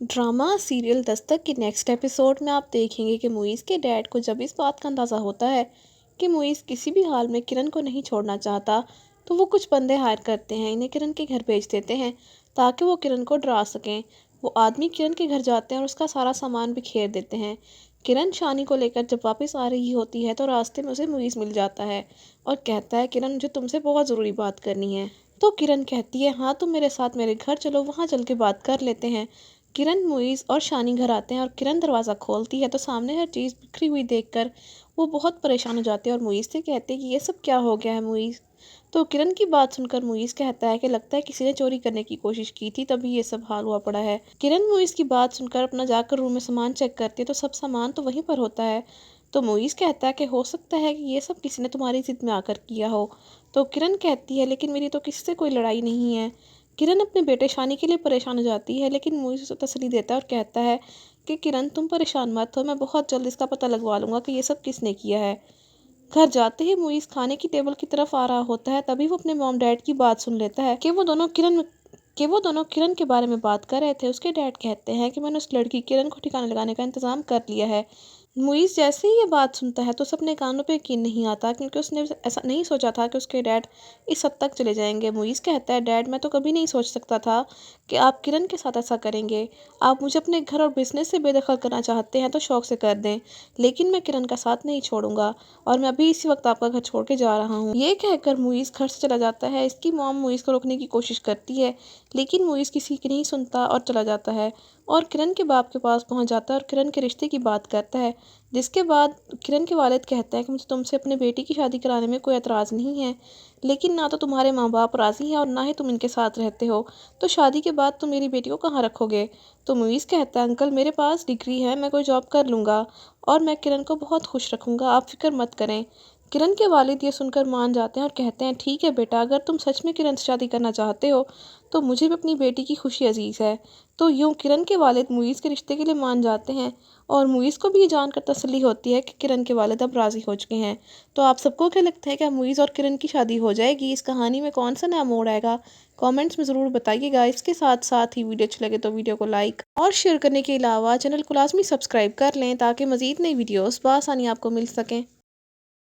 Drama serial Dastak के next episode में आप देखेंगे कि मुईज़ के डैड को जब इस बात का अंदाज़ा होता है कि मुईज़ किसी भी हाल में किरण को नहीं छोड़ना चाहता, तो वो कुछ बंदे हायर करते हैं, इन्हें किरण के घर भेज देते हैं ताकि वो किरण को डरा सकें। वो आदमी किरण के घर जाते हैं और उसका सारा सामान बिखेर देते हैं। किरण शानी को लेकर जब वापस आ रही होती है तो रास्ते में उसे मुईज़ मिल जाता है और कहता है, किरण मुझे तुमसे बहुत ज़रूरी बात करनी है। तो किरण कहती है, हाँ तुम मेरे साथ मेरे घर चलो, वहाँ चल के बात कर लेते हैं। किरण, मुईज़ और शानी घर आते हैं और किरण दरवाज़ा खोलती है तो सामने हर चीज़ बिखरी हुई देखकर वो बहुत परेशान हो जाती है और मुईज़ से कहती है कि ये सब क्या हो गया है मुईज़। तो किरण की बात सुनकर मुईज़ कहता है कि लगता है किसी ने चोरी करने की कोशिश की थी, तभी ये सब हाल हुआ पड़ा है। किरण मुईज़ की बात सुनकर अपना जाकर रूम में सामान चेक करती है तो सब सामान तो वहीं पर होता है। तो मुईज़ कहता है कि हो सकता है कि ये सब किसी ने तुम्हारी जिद में आकर किया हो। तो किरण कहती है, लेकिन मेरी तो किसी से कोई लड़ाई नहीं है। किरण अपने बेटे शानी के लिए परेशान हो जाती है, लेकिन मुईज़ उसे तसल्ली देता है और कहता है कि किरण तुम परेशान मत हो, मैं बहुत जल्द इसका पता लगवा लूँगा कि ये सब किसने किया है। घर जाते ही मुईज़ खाने की टेबल की तरफ आ रहा होता है, तभी वो अपने मॉम डैड की बात सुन लेता है कि वो दोनों किरण के बारे में बात कर रहे थे। उसके डैड कहते हैं कि मैंने उस लड़की किरण को ठिकाने लगाने का इंतज़ाम कर लिया है। मुईज़ जैसे ही ये बात सुनता है तो उसे अपने कानों पे यकीन नहीं आता, क्योंकि उसने ऐसा नहीं सोचा था कि उसके डैड इस हद तक चले जाएंगे। मुईज़ कहता है, डैड मैं तो कभी नहीं सोच सकता था कि आप किरण के साथ ऐसा करेंगे। आप मुझे अपने घर और बिजनेस से बेदखल करना चाहते हैं तो शौक से कर दें, लेकिन मैं किरण का साथ नहीं छोड़ूंगा और मैं अभी इसी वक्त आपका घर छोड़ के जा रहा हूँ। ये कहकर मुईज़ घर से चला जाता है। इसकी मॉम मुईज़ को रोकने की कोशिश करती है, लेकिन मुईज़ किसी की नहीं सुनता और चला जाता है और किरण के बाप के पास पहुंच जाता है और किरण के रिश्ते की बात करता है। जिसके बाद किरण के वालिद कहते हैं कि मुझे तुमसे अपने बेटी की शादी कराने में कोई एतराज़ नहीं है, लेकिन ना तो तुम्हारे माँ बाप राज़ी हैं और ना ही तुम इनके साथ रहते हो, तो शादी के बाद तुम मेरी बेटी को कहाँ रखोगे। तो मुईज़ कहता है, अंकल मेरे पास डिग्री है, मैं कोई जॉब कर लूँगा और मैं किरण को बहुत खुश रखूँगा, आप फिक्र मत करें। किरण के वालिद ये सुनकर मान जाते हैं और कहते हैं, ठीक है बेटा, अगर तुम सच में किरण से शादी करना चाहते हो तो मुझे भी अपनी बेटी की खुशी अजीज़ है। तो यूँ किरण के वालिद मुईज़ के रिश्ते के लिए मान जाते हैं और मुईज़ को भी ये जानकर तसल्ली होती है कि किरण के वालिद अब राज़ी हो चुके हैं। तो आप सबको क्या लगता है, क्या मुईज़ और किरण की शादी हो जाएगी? इस कहानी में कौन सा नया मोड़ आएगा? कमेंट्स में ज़रूर बताइएगा। इसके साथ साथ ही वीडियो अच्छी लगे तो वीडियो को लाइक और शेयर करने के अलावा चैनल को लाजमी सब्सक्राइब कर लें ताकि मज़ीद नई वीडियोज़ बआसानी आपको मिल सकें।